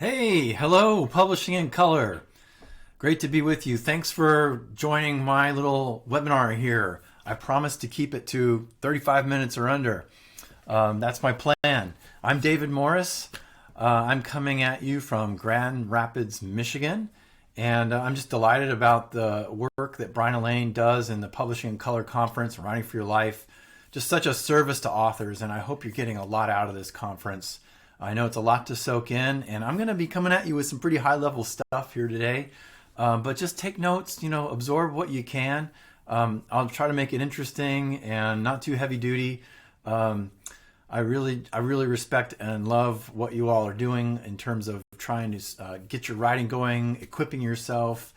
Hey, hello, Publishing in Color. Great to be with you. Thanks for joining my little webinar here. I promise to keep it to 35 minutes or under. That's my plan. I'm David Morris. I'm coming at you from Grand Rapids, Michigan. And I'm just delighted about the work that Brian Elaine does in the Publishing in Color Conference, Writing for Your Life. Just such a service to authors, and I hope you're getting a lot out of this conference. I know it's a lot to soak in, and I'm going to be coming at you with some pretty high-level stuff here today. But just take notes, absorb what you can. I'll try to make it interesting and not too heavy-duty. I really respect and love what you all are doing in terms of trying to get your writing going, equipping yourself,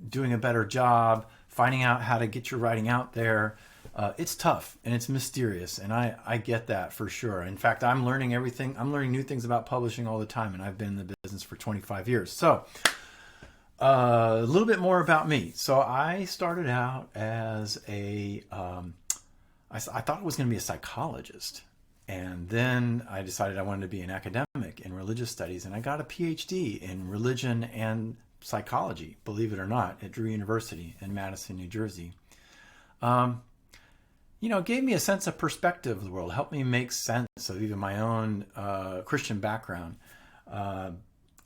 doing a better job, finding out how to get your writing out there. It's tough and it's mysterious, and I get that for sure. In fact, I'm learning everything. I'm learning new things about publishing all the time, and I've been in the business for 25 years. So a little bit more about me. So I started out as I thought I was going to be a psychologist. And then I decided I wanted to be an academic in religious studies, and I got a PhD in religion and psychology, believe it or not, at Drew University in Madison, New Jersey. It gave me a sense of perspective of the world, helped me make sense of even my own Christian background.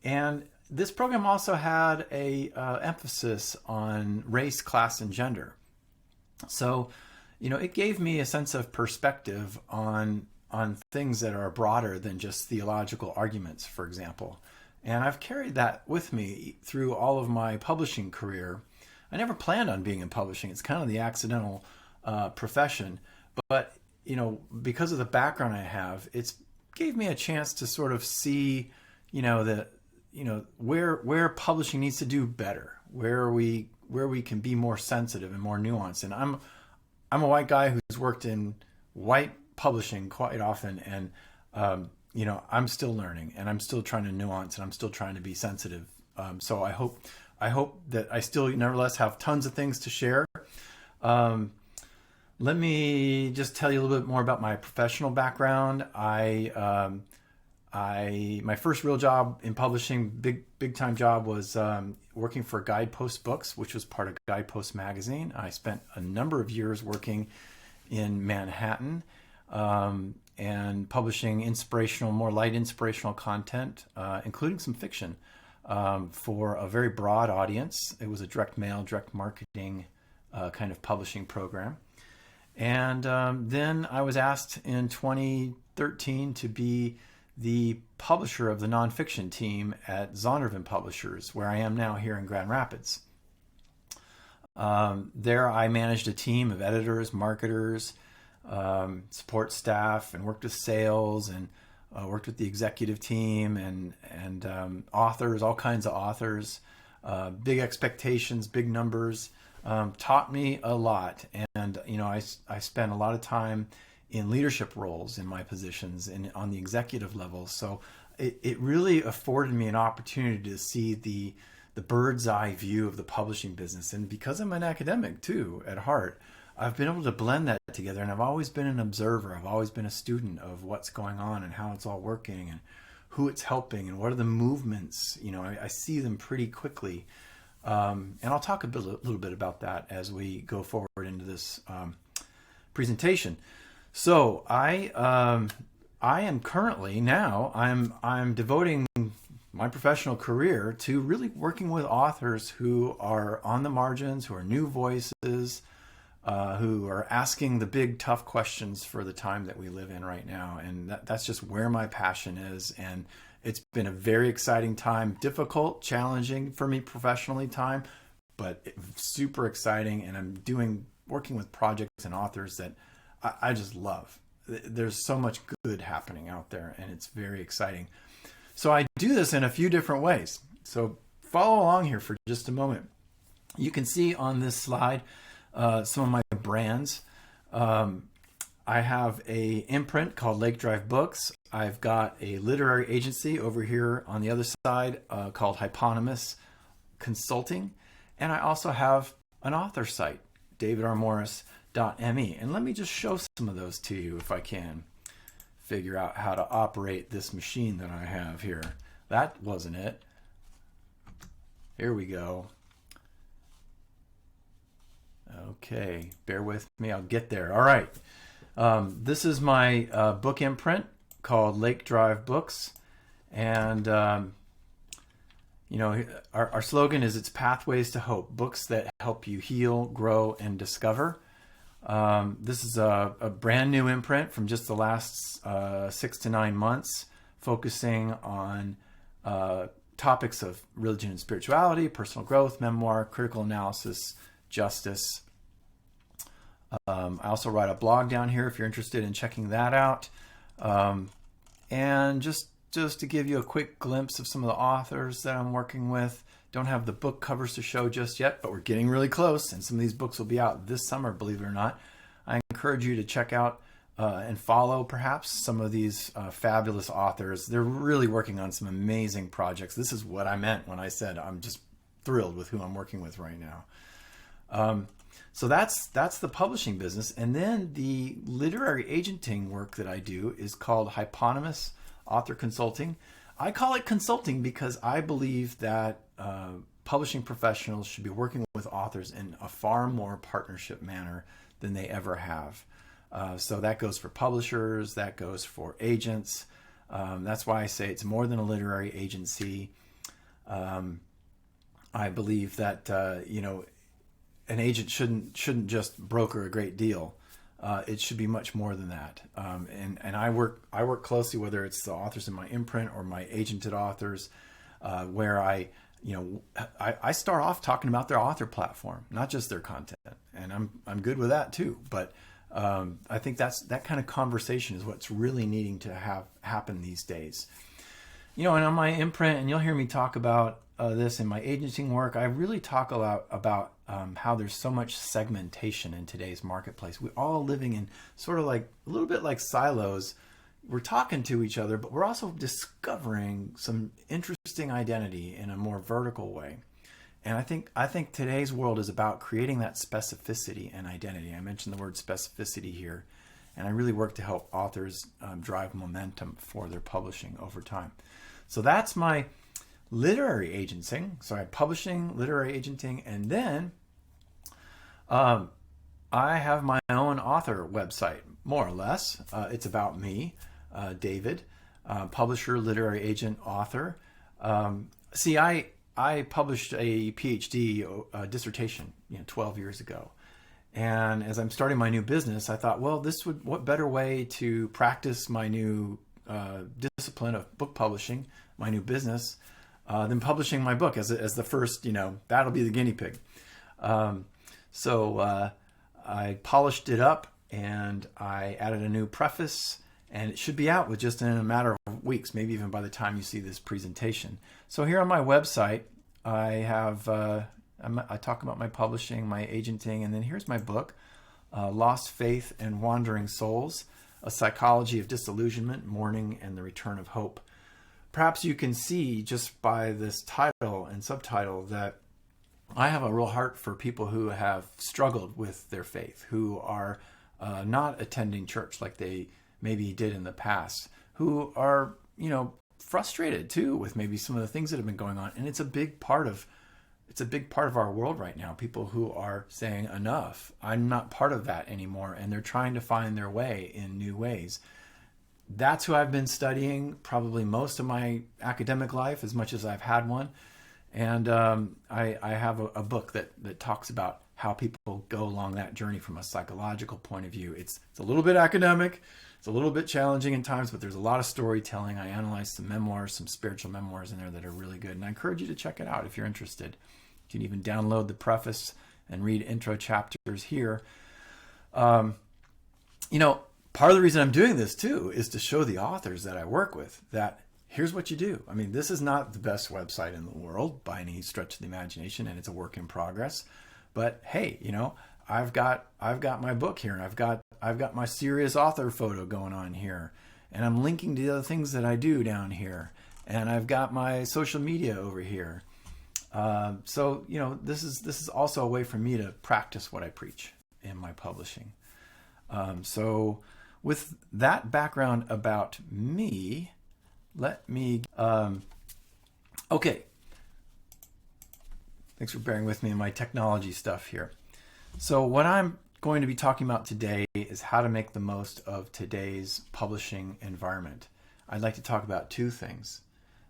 And this program also had a emphasis on race, class, and gender. So, it gave me a sense of perspective on things that are broader than just theological arguments, for example. And I've carried that with me through all of my publishing career. I never planned on being in publishing. It's kind of the accidental profession, but because of the background I have, it's gave me a chance to sort of see where publishing needs to do better, where we can be more sensitive and more nuanced. And I'm a white guy who's worked in white publishing quite often, and I'm still learning, and I'm still trying to nuance, and I'm still trying to be sensitive. So I hope that I still nevertheless have tons of things to share. Let me just tell you a little bit more about my professional background. My first real job in publishing, big time job, was working for Guidepost Books, which was part of Guidepost magazine. I spent a number of years working in Manhattan and publishing more light inspirational content, including some fiction, for a very broad audience. It was a direct mail, direct marketing kind of publishing program. And then I was asked in 2013 to be the publisher of the nonfiction team at Zondervan Publishers, where I am now here in Grand Rapids. There I managed a team of editors, marketers, support staff, and worked with sales, and worked with the executive team and authors, all kinds of authors, big expectations, big numbers. Taught me a lot, and I spent a lot of time in leadership roles in my positions and on the executive level. So it really afforded me an opportunity to see the bird's eye view of the publishing business. And because I'm an academic too at heart, I've been able to blend that together, and I've always been an observer. I've always been a student of what's going on and how it's all working and who it's helping and what are the movements. I see them pretty quickly. And I'll talk a little bit about that as we go forward into this presentation. So I am currently now I'm devoting my professional career to really working with authors who are on the margins, who are new voices, who are asking the big tough questions for the time that we live in right now. And that's just where my passion is. And it's been a very exciting time, difficult, challenging for me professionally time, but super exciting. And I'm working with projects and authors that I just love. There's so much good happening out there, and it's very exciting. So I do this in a few different ways. So follow along here for just a moment. You can see on this slide some of my brands. I have a imprint called Lake Drive Books. I've got a literary agency over here on the other side called Hyponymous Consulting. And I also have an author site, davidrmorris.me. And let me just show some of those to you if I can figure out how to operate this machine that I have here. that wasn't it. Here we go. Okay, bear with me. I'll get there. All right. This is my book imprint called Lake Drive Books. And, our slogan is it's Pathways to Hope, books that help you heal, grow, and discover. This is a brand new imprint from just the last 6 to 9 months, focusing on topics of religion and spirituality, personal growth, memoir, critical analysis, justice. I also write a blog down here if you're interested in checking that out. And just to give you a quick glimpse of some of the authors that I'm working with. Don't have the book covers to show just yet, but we're getting really close, and some of these books will be out this summer, believe it or not. I encourage you to check out and follow perhaps some of these fabulous authors. They're really working on some amazing projects. This is what I meant when I said I'm just thrilled with who I'm working with right now. So that's the publishing business. And then the literary agenting work that I do is called Hyponymous Author Consulting. I call it consulting because I believe that publishing professionals should be working with authors in a far more partnership manner than they ever have. So that goes for publishers, that goes for agents. That's why I say it's more than a literary agency. I believe that an agent shouldn't just broker a great deal. It should be much more than that. And I work closely, whether it's the authors in my imprint or my agented authors, where I start off talking about their author platform, not just their content. And I'm good with that too. But I think that kind of conversation is what's really needing to have happen these days. And on my imprint, and you'll hear me talk about this in my agenting work, I really talk a lot about how there's so much segmentation in today's marketplace. We're all living in sort of like a little bit like silos. We're talking to each other, but we're also discovering some interesting identity in a more vertical way. And I think today's world is about creating that specificity and identity. I mentioned the word specificity here, and I really work to help authors drive momentum for their publishing over time. So that's my literary agenting. So I have publishing, literary agenting, and then I have my own author website, more or less. It's about me, David, publisher, literary agent, author. I published a PhD dissertation, 12 years ago. And as I'm starting my new business, I thought, well, what better way to practice my new discipline of book publishing, my new business, than publishing my book as the first, that'll be the guinea pig. So I polished it up and I added a new preface, and it should be out with just in a matter of weeks, maybe even by the time you see this presentation. So here on my website, I have I talk about my publishing, my agenting, and then here's my book, Lost Faith and Wandering Souls, A Psychology of Disillusionment, Mourning, and the Return of Hope. Perhaps you can see just by this title and subtitle that I have a real heart for people who have struggled with their faith, who are not attending church like they maybe did in the past, who are, frustrated too with maybe some of the things that have been going on. And it's a big part of our world right now. People who are saying, enough, I'm not part of that anymore. And they're trying to find their way in new ways. That's who I've been studying probably most of my academic life, as much as I've had one. And I have a book that talks about how people go along that journey from a psychological point of view. It's a little bit academic. It's a little bit challenging in times, but there's a lot of storytelling. I analyze some memoirs, some spiritual memoirs in there that are really good. And I encourage you to check it out if you're interested. You can even download the preface and read intro chapters here. Part of the reason I'm doing this too is to show the authors that I work with that here's what you do. I mean, this is not the best website in the world by any stretch of the imagination, and it's a work in progress. But hey, I've got my book here, and I've got my serious author photo going on here, and I'm linking to the other things that I do down here, and I've got my social media over here. So this is also a way for me to practice what I preach in my publishing. So with that background about me, let me Okay, thanks for bearing with me in my technology stuff here. So what I'm going to be talking about today is how to make the most of today's publishing environment. I'd like to talk about two things: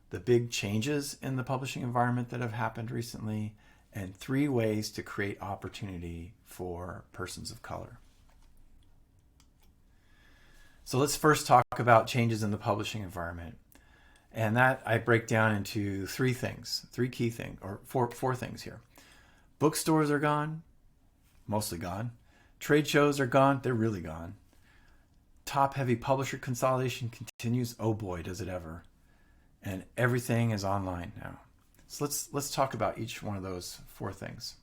the big changes in the publishing environment that have happened recently, and 3 ways to create opportunity for persons of color. So let's first talk about changes in the publishing environment. And that I break down into 3 things, 3 key things, or four things here. Bookstores are gone, mostly gone. Trade shows are gone, they're really gone. Top-heavy publisher consolidation continues, oh boy, does it ever. And everything is online now. So let's talk about each one of those 4 things.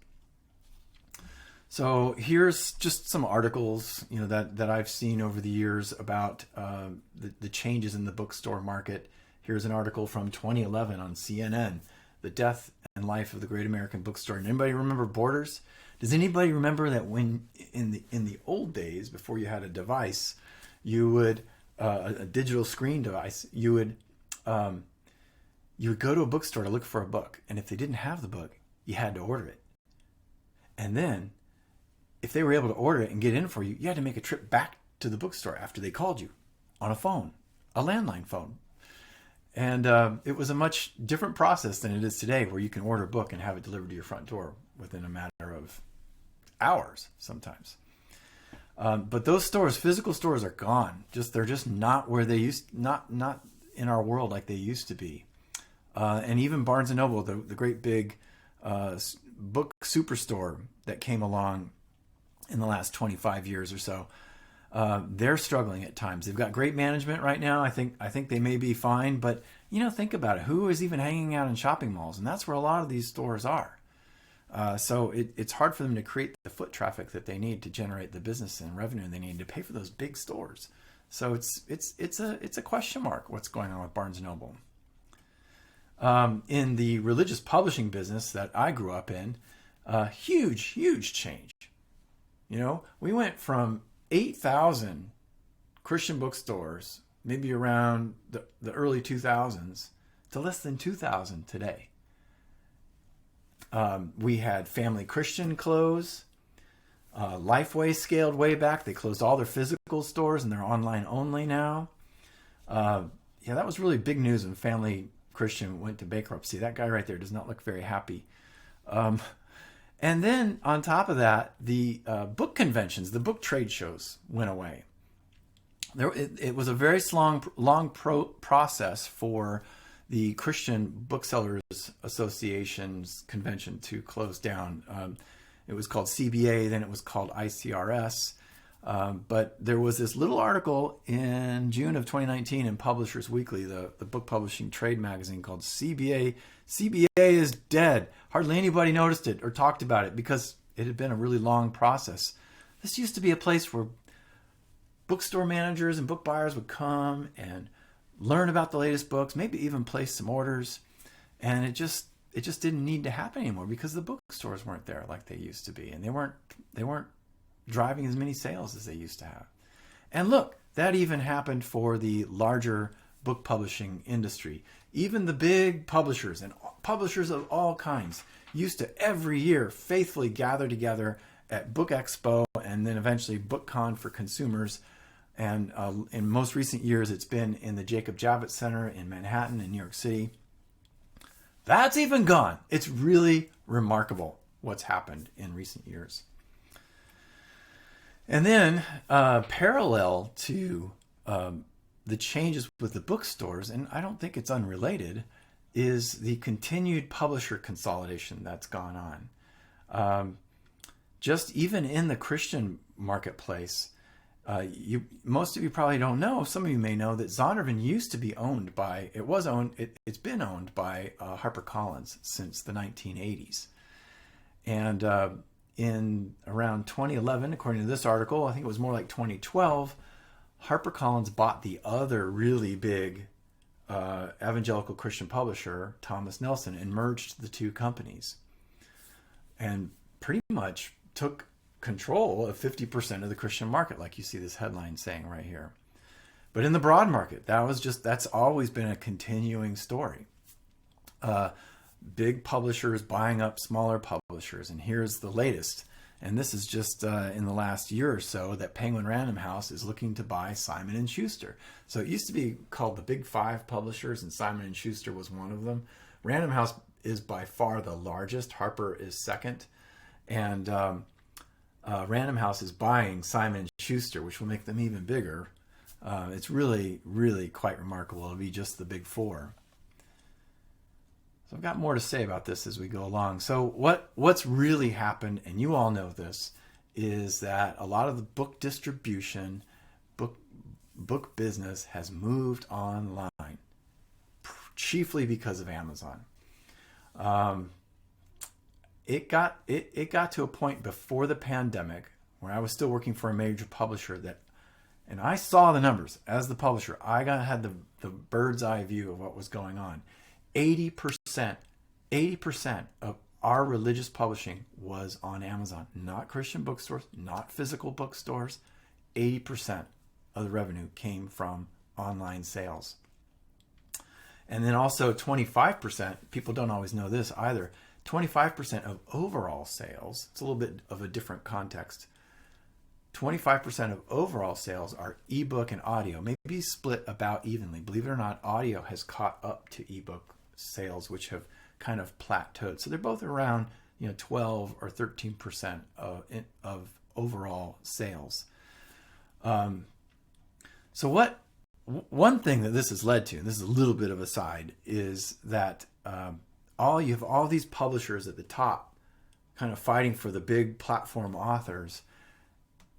So here's just some articles, that I've seen over the years about the changes in the bookstore market. Here's an article from 2011 on CNN, The Death and Life of the Great American Bookstore. And anybody remember Borders? Does anybody remember that when in the old days, before you had a device, you would a digital screen device, you would go to a bookstore to look for a book, and if they didn't have the book, you had to order it. And then, if they were able to order it and get in for you, you had to make a trip back to the bookstore after they called you on a phone, a landline phone. And it was a much different process than it is today, where you can order a book and have it delivered to your front door within a matter of hours sometimes. But those stores, physical stores, are gone. They're just not where they not in our world like they used to be. And even Barnes and Noble, the great big book superstore that came along in the last 25 years or so, they're struggling at times. They've got great management right now. I think they may be fine, but think about it. Who is even hanging out in shopping malls? And that's where a lot of these stores are. So it's hard for them to create the foot traffic that they need to generate the business and revenue they need to pay for those big stores. So it's a question mark what's going on with Barnes and Noble. In the religious publishing business that I grew up in, huge change. We went from 8,000 Christian bookstores, maybe around the early 2000s, to less than 2,000 today. We had Family Christian close. Lifeway scaled way back. They closed all their physical stores and they're online only now. That was really big news when Family Christian went to bankruptcy. That guy right there does not look very happy. And then on top of that, the book conventions, the book trade shows went away. It was a very long process for the Christian Booksellers Association's convention to close down. It was called CBA, then it was called ICRS. But there was this little article in June of 2019 in Publishers Weekly, the book publishing trade magazine, called CBA. CBA is dead. Hardly anybody noticed it or talked about it because it had been a really long process. This used to be a place where bookstore managers and book buyers would come and learn about the latest books, maybe even place some orders. And it just didn't need to happen anymore because the bookstores weren't there like they used to be, and they weren't driving as many sales as they used to have. And look, that even happened for the larger book publishing industry. Even the big publishers and publishers of all kinds used to every year faithfully gather together at Book Expo and then eventually BookCon for consumers. And in most recent years, it's been in the Jacob Javits Center in Manhattan in New York City. That's even gone. It's really remarkable what's happened in recent years. And then parallel to the changes with the bookstores, and I don't think it's unrelated, is the continued publisher consolidation that's gone on. Just even in the Christian marketplace, most of you probably don't know, some of you may know that Zondervan used to be owned by, it's been owned by HarperCollins since the 1980s. And in around 2011, according to this article, I think it was more like 2012, HarperCollins bought the other really big evangelical Christian publisher, Thomas Nelson, and merged the two companies. And pretty much took control of 50% of the Christian market, like you see this headline saying right here. But in the broad market, that's always been a continuing story. Big publishers buying up smaller publishers. And here's the latest. And this is just in the last year or so that Penguin Random House is looking to buy Simon & Schuster. So it used to be called the Big Five publishers, and Simon & Schuster was one of them. Random House is by far the largest. Harper is second. And Random House is buying Simon & Schuster, which will make them even bigger. It's really, really quite remarkable. It'll be just the Big Four. So I've got more to say about this as we go along. So what's really happened, and you all know this, is that a lot of the book distribution, book business has moved online, chiefly because of Amazon. It got to a point before the pandemic where I was still working for a major publisher and I saw the numbers as the publisher. I had the bird's eye view of what was going on. 80% of our religious publishing was on Amazon, not Christian bookstores, not physical bookstores. 80% of the revenue came from online sales. And then also 25%, people don't always know this either, 25% of overall sales, it's a little bit of a different context. 25% of overall sales are ebook and audio, maybe split about evenly. Believe it or not, audio has caught up to ebook sales, which have kind of plateaued. So they're both around 12 or 13% of overall sales. So one thing that this has led to, and this is a little bit of a side, is that you have all these publishers at the top kind of fighting for the big platform authors.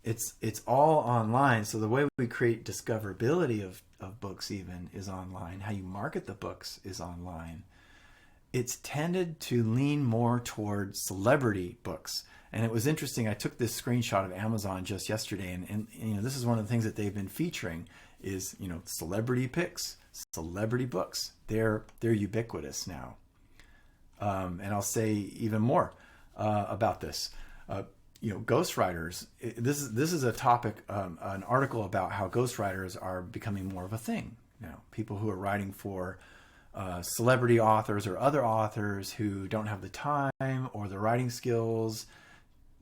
It's all online. So the way we create discoverability of books even is online. How you market the books is online. It's tended to lean more towards celebrity books. And it was interesting. I took this screenshot of Amazon just yesterday, and this is one of the things that they've been featuring is celebrity picks, celebrity books. They're ubiquitous now. And I'll say even more about this. Ghostwriters. This is a topic, an article about how ghostwriters are becoming more of a thing. People who are writing for celebrity authors or other authors who don't have the time or the writing skills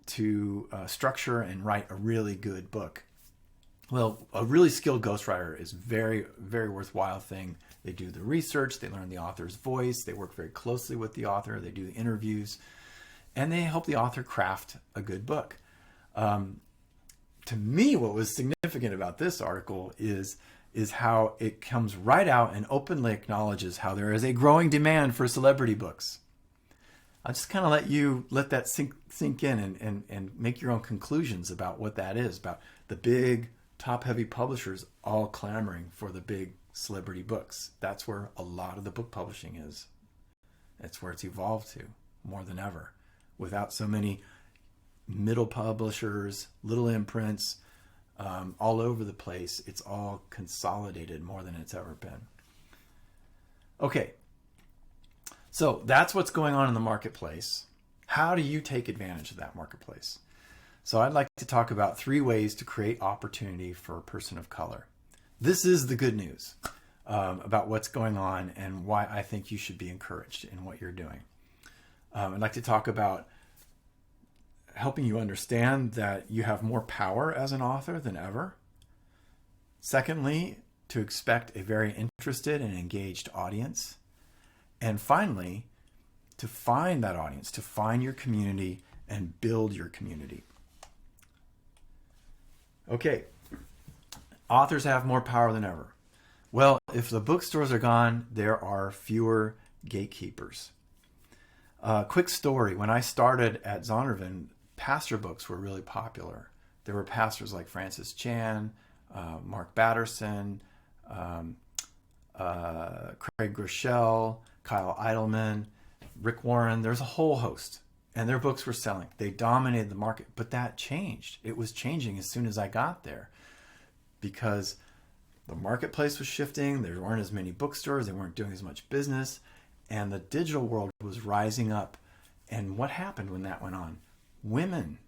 to structure and write a really good book. Well, a really skilled ghostwriter is very, very worthwhile thing. They do the research, they learn the author's voice, they work very closely with the author, they do the interviews, and they help the author craft a good book. To me, what was significant about this article is how it comes right out and openly acknowledges how there is a growing demand for celebrity books. I'll just kind of let that sink in and make your own conclusions about what that is, about the big top-heavy publishers all clamoring for the big celebrity books. That's where a lot of the book publishing is. That's where it's evolved to more than ever. Without so many middle publishers, little imprints, all over the place, it's all consolidated more than it's ever been. Okay, so that's what's going on in the marketplace. How do you take advantage of that marketplace? So I'd like to talk about 3 ways to create opportunity for a person of color. This is the good news about what's going on and why I think you should be encouraged in what you're doing. I'd like to talk about helping you understand that you have more power as an author than ever. Secondly, to expect a very interested and engaged audience. And finally, to find that audience, to find your community and build your community. Okay, authors have more power than ever. Well, if the bookstores are gone, there are fewer gatekeepers. Quick story, when I started at Zondervan, pastor books were really popular. There were pastors like Francis Chan, Mark Batterson, Craig Groeschel, Kyle Idleman, Rick Warren. There's a whole host, and their books were selling. They dominated the market, but that changed. It was changing as soon as I got there because the marketplace was shifting. There weren't as many bookstores. They weren't doing as much business, and the digital world was rising up. And what happened when that went on? Women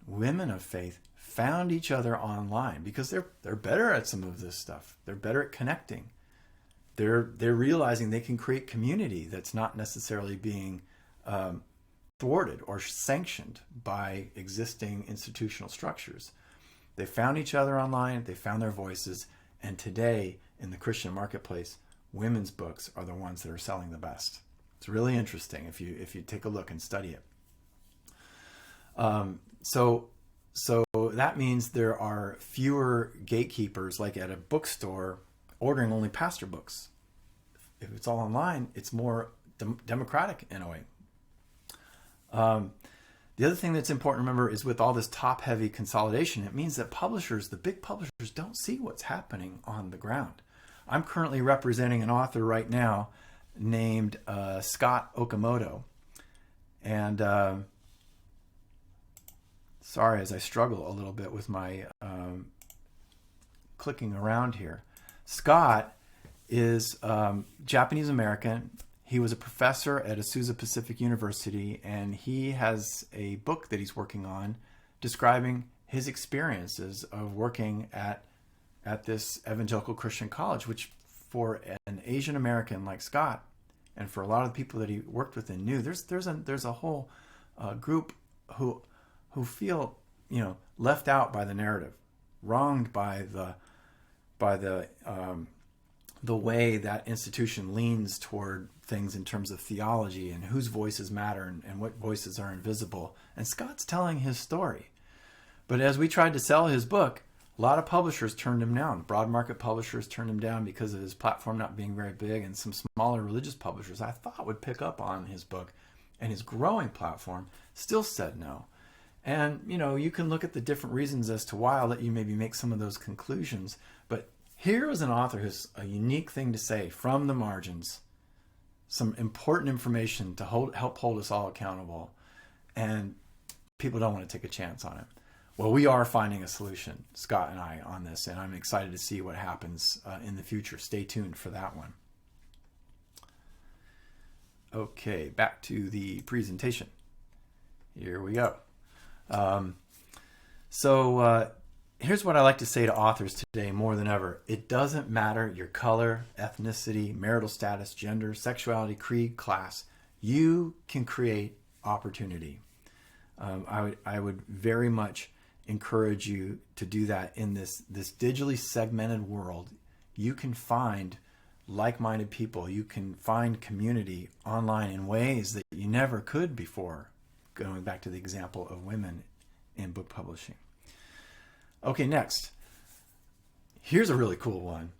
of faith found each other online because they're better at some of this stuff. They're better at connecting. they're realizing they can create community that's not necessarily being thwarted or sanctioned by existing institutional structures. They found each other online, they found their voices, and today in the Christian marketplace, women's books are the ones that are selling the best. It's really interesting if you take a look and study it. So that means there are fewer gatekeepers, like at a bookstore, ordering only pastor books. If it's all online, it's more democratic in a way. The other thing that's important to remember is with all this top-heavy consolidation, it means that publishers, the big publishers, don't see what's happening on the ground. I'm currently representing an author right now named Scott Okamoto. And sorry, as I struggle a little bit with my clicking around here. Scott is Japanese American. He was a professor at Azusa Pacific University, and he has a book that he's working on describing his experiences of working at this evangelical Christian college, which for an Asian American like Scott, and for a lot of the people that he worked with and knew, there's a whole group who feel, left out by the narrative, wronged by the way that institution leans toward things in terms of theology and whose voices matter and what voices are invisible. And Scott's telling his story. But as we tried to sell his book, a lot of publishers turned him down. Broad market publishers turned him down because of his platform not being very big, and some smaller religious publishers I thought would pick up on his book and his growing platform still said no. And, you can look at the different reasons as to why. I'll let you maybe make some of those conclusions. But here is an author who's a unique thing to say from the margins, some important information to help hold us all accountable. And people don't want to take a chance on it. Well, we are finding a solution, Scott and I, on this, and I'm excited to see what happens in the future. Stay tuned for that one. Okay, back to the presentation. Here we go. Here's what I like to say to authors today more than ever. It doesn't matter your color, ethnicity, marital status, gender, sexuality, creed, class. You can create opportunity. I would very much encourage you to do that in this digitally segmented world. You can find like-minded people. You can find community online in ways that you never could before, going back to the example of women in book publishing. Okay, next. Here's a really cool one.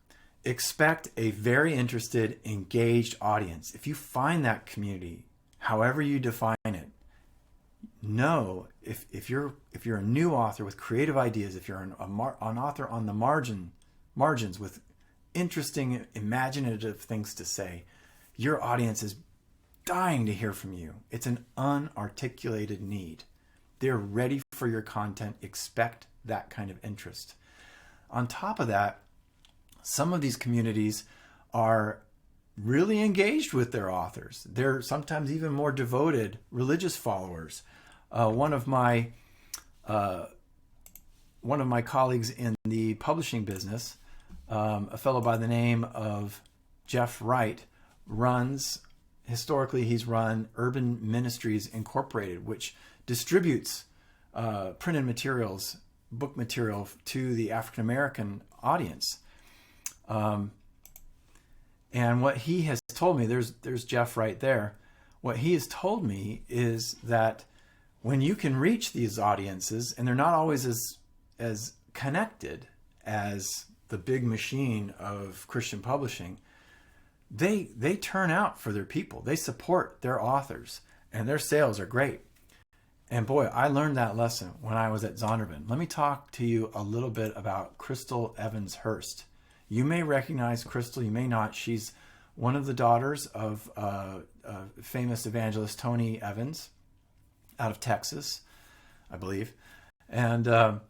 Expect a very interested, engaged audience. If you find that community, however you define it, know if you're a new author with creative ideas, if you're an author on the margins with interesting, imaginative things to say, your audience is dying to hear from you. It's an unarticulated need. They're ready for your content. Expect that kind of interest. On top of that, some of these communities are really engaged with their authors. They're sometimes even more devoted religious followers. One of my colleagues in the publishing business, a fellow by the name of Jeff Wright, he's run Urban Ministries Incorporated, which distributes printed materials, book material to the African American audience. And what he has told me, there's Jeff right there. What he has told me is that when you can reach these audiences, and they're not always as connected as the big machine of Christian publishing, they turn out for their people. They support their authors, and their sales are great. And boy, I learned that lesson when I was at Zondervan. Let me talk to you a little bit about Crystal Evans Hurst. You may recognize Crystal, you may not. She's one of the daughters of famous evangelist Tony Evans out of Texas, I believe. And,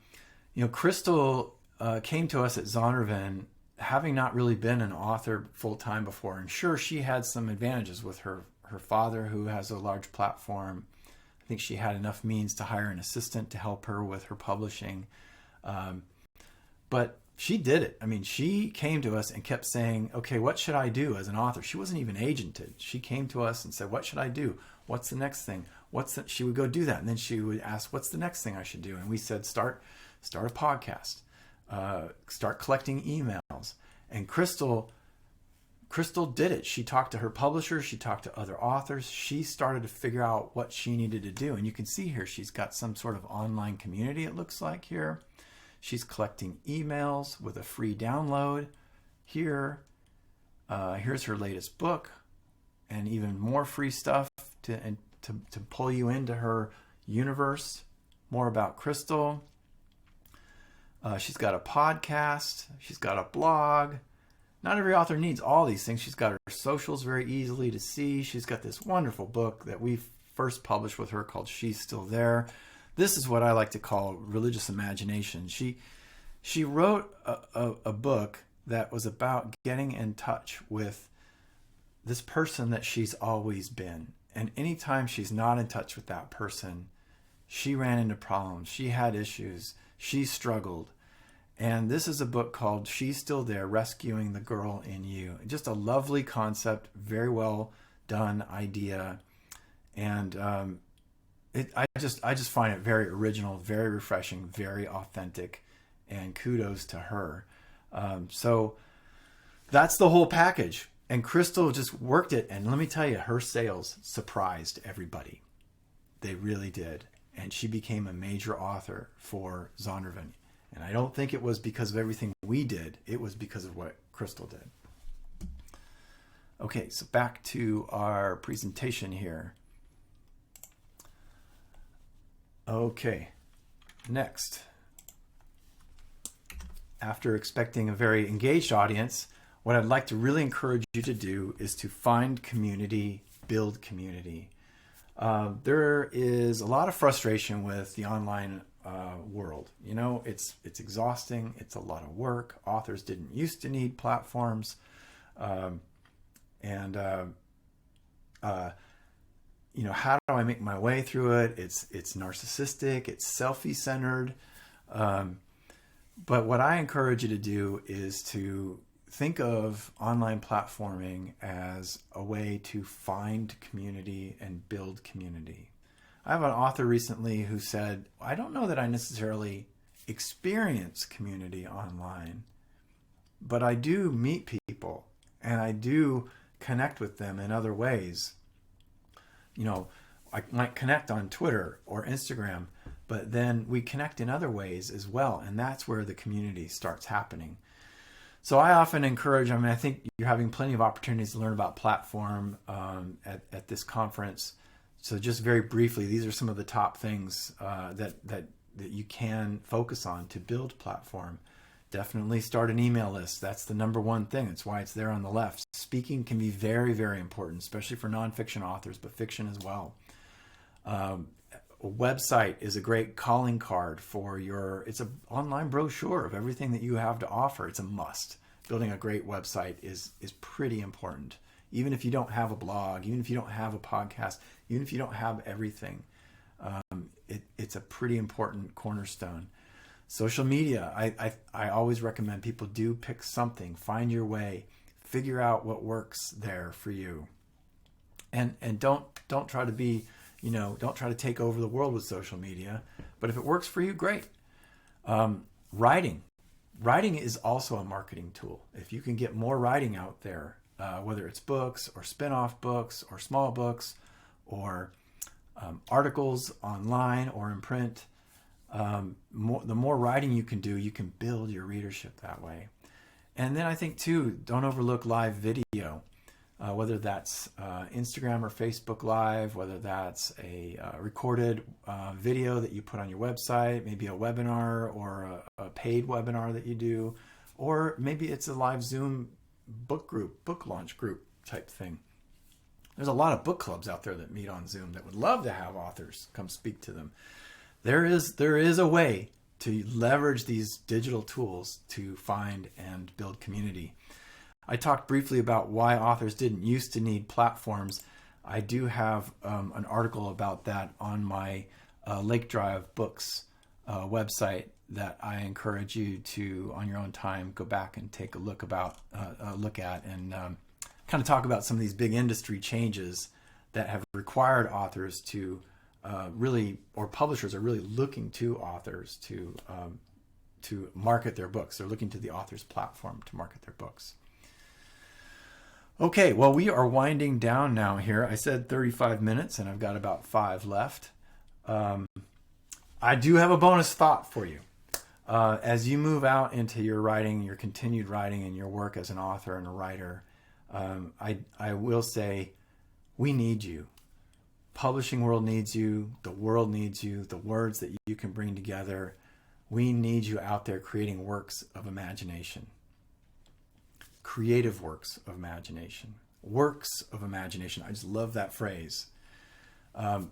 Crystal came to us at Zondervan having not really been an author full-time before. And sure, she had some advantages with her father, who has a large platform. I think she had enough means to hire an assistant to help her with her publishing. But she did it. I mean, she came to us and kept saying, okay, what should I do as an author? She wasn't even agented. She came to us and said, what should I do? What's the next thing? She would go do that. And then she would ask, what's the next thing I should do? And we said, start a podcast, start collecting emails. And Crystal did it. She talked to her publishers. She talked to other authors. She started to figure out what she needed to do. And you can see here, she's got some sort of online community, it looks like here. She's collecting emails with a free download here. Here's her latest book and even more free stuff to pull you into her universe. More about Crystal. She's got a podcast. She's got a blog. Not every author needs all these things. She's got her socials very easily to see. She's got this wonderful book that we first published with her called She's Still There. This is what I like to call religious imagination. She wrote a book that was about getting in touch with this person that she's always been. And anytime she's not in touch with that person, she ran into problems. She had issues. She struggled. And this is a book called She's Still There, Rescuing the Girl in You. Just a lovely concept, very well done idea. And I just find it very original, very refreshing, very authentic, and kudos to her. So that's the whole package. And Crystal just worked it. And let me tell you, her sales surprised everybody. They really did. And she became a major author for Zondervan. And I don't think it was because of everything we did. It was because of what Crystal did. Okay, so back to our presentation here. Okay, next. After expecting a very engaged audience, what I'd like to really encourage you to do is to find community, build community. There is a lot of frustration with the online world. You know, it's exhausting. It's a lot of work. Authors didn't used to need platforms. You know, how do I make my way through it? It's narcissistic. It's selfie-centered. But what I encourage you to do is to think of online platforming as a way to find community and build community. I have an author recently who said, I don't know that I necessarily experience community online, but I do meet people and I do connect with them in other ways. You know, I might connect on Twitter or Instagram, but then we connect in other ways as well. And that's where the community starts happening. So I often encourage, I think you're having plenty of opportunities to learn about platform at this conference. So just very briefly, these are some of the top things that you can focus on to build platform. Definitely start an email list. That's the number one thing. That's why it's there on the left. Speaking can be very, very important, especially for nonfiction authors, but fiction as well. A website is a great calling card for it's an online brochure of everything that you have to offer. It's a must. Building a great website is pretty important. Even if you don't have a blog, even if you don't have a podcast, even if you don't have everything, it's a pretty important cornerstone. Social media, I always recommend people do pick something, find your way, figure out what works there for you, and don't try to be, don't try to take over the world with social media. But if it works for you, great. Writing is also a marketing tool. If you can get more writing out there, whether it's books or spin-off books or small books or articles online or in print, the more writing you can do, you can build your readership that way. And then I think too, don't overlook live video, whether that's Instagram or Facebook Live, whether that's a recorded video that you put on your website, maybe a webinar or a paid webinar that you do, or maybe it's a live Zoom book launch group type thing. There's a lot of book clubs out there that meet on Zoom that would love to have authors come speak to them. There is a way to leverage these digital tools to find and build community. I talked briefly about why authors didn't used to need platforms. I do have an article about that on my Lake Drive Books website. that I encourage you to, on your own time, go back and take a look at, and kind of talk about some of these big industry changes that have required authors to really, or publishers are really looking to authors to market their books. They're looking to the author's platform to market their books. Okay, well, we are winding down now here. I said 35 minutes, and I've got about 5 left. I do have a bonus thought for you. As you move out into your writing, your continued writing, and your work as an author and a writer, I will say, we need you. Publishing world needs you. The world needs you. The words that you can bring together. We need you out there creating works of imagination. Creative works of imagination. Works of imagination. I just love that phrase. I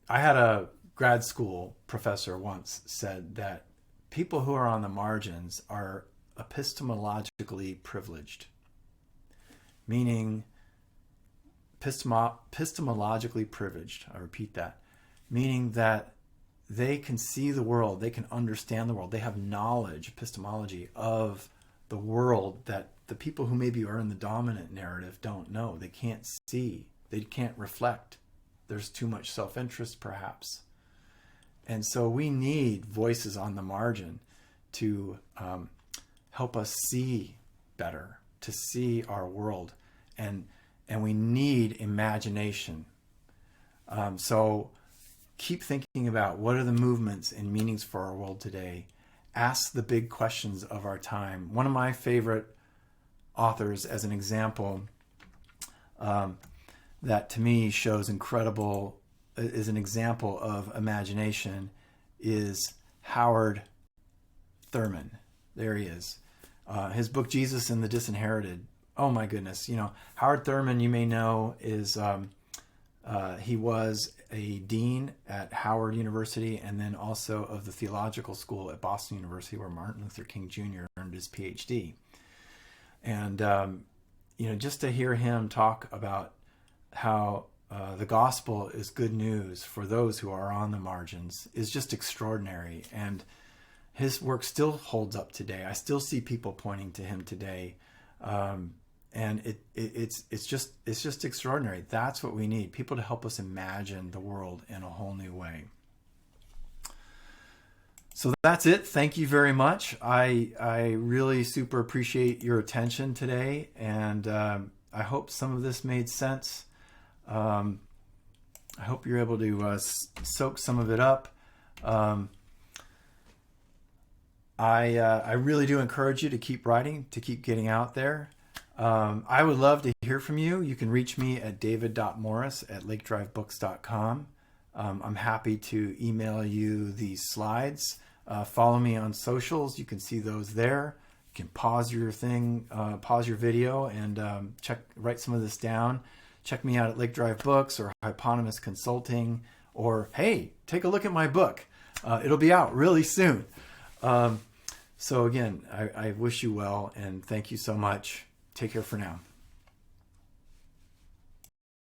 had a grad school professor once said that people who are on the margins are epistemologically privileged, meaning epistemologically privileged. I repeat that, meaning that they can see the world, they can understand the world, they have knowledge, epistemology of the world that the people who maybe are in the dominant narrative don't know. They can't see, they can't reflect. There's too much self-interest, perhaps. And so we need voices on the margin to help us see better, to see our world. And we need imagination. So keep thinking about what are the movements and meanings for our world today. Ask the big questions of our time. One of my favorite authors, as an example, that to me shows incredible, is an example of imagination, is Howard Thurman. There he is. His book, Jesus and the Disinherited. Oh my goodness. You know, Howard Thurman, you may know, is he was a dean at Howard University and then also of the theological school at Boston University, where Martin Luther King Jr. earned his PhD. And, you know, just to hear him talk about how the gospel is good news for those who are on the margins is just extraordinary. And his work still holds up today. I still see people pointing to him today. And it's just extraordinary. That's what we need. People to help us imagine the world in a whole new way. So that's it. Thank you very much. I really super appreciate your attention today. And I hope some of this made sense. I hope you're able to soak some of it up. I really do encourage you to keep writing, to keep getting out there. I would love to hear from you. You can reach me at david.morris@lakedrivebooks.com. I'm happy to email you these slides. Follow me on socials. You can see those there. You can pause your video and write some of this down. Check me out at Lake Drive Books or Hyponymous Consulting, or hey, take a look at my book. It'll be out really soon. So again, I wish you well and thank you so much. Take care for now.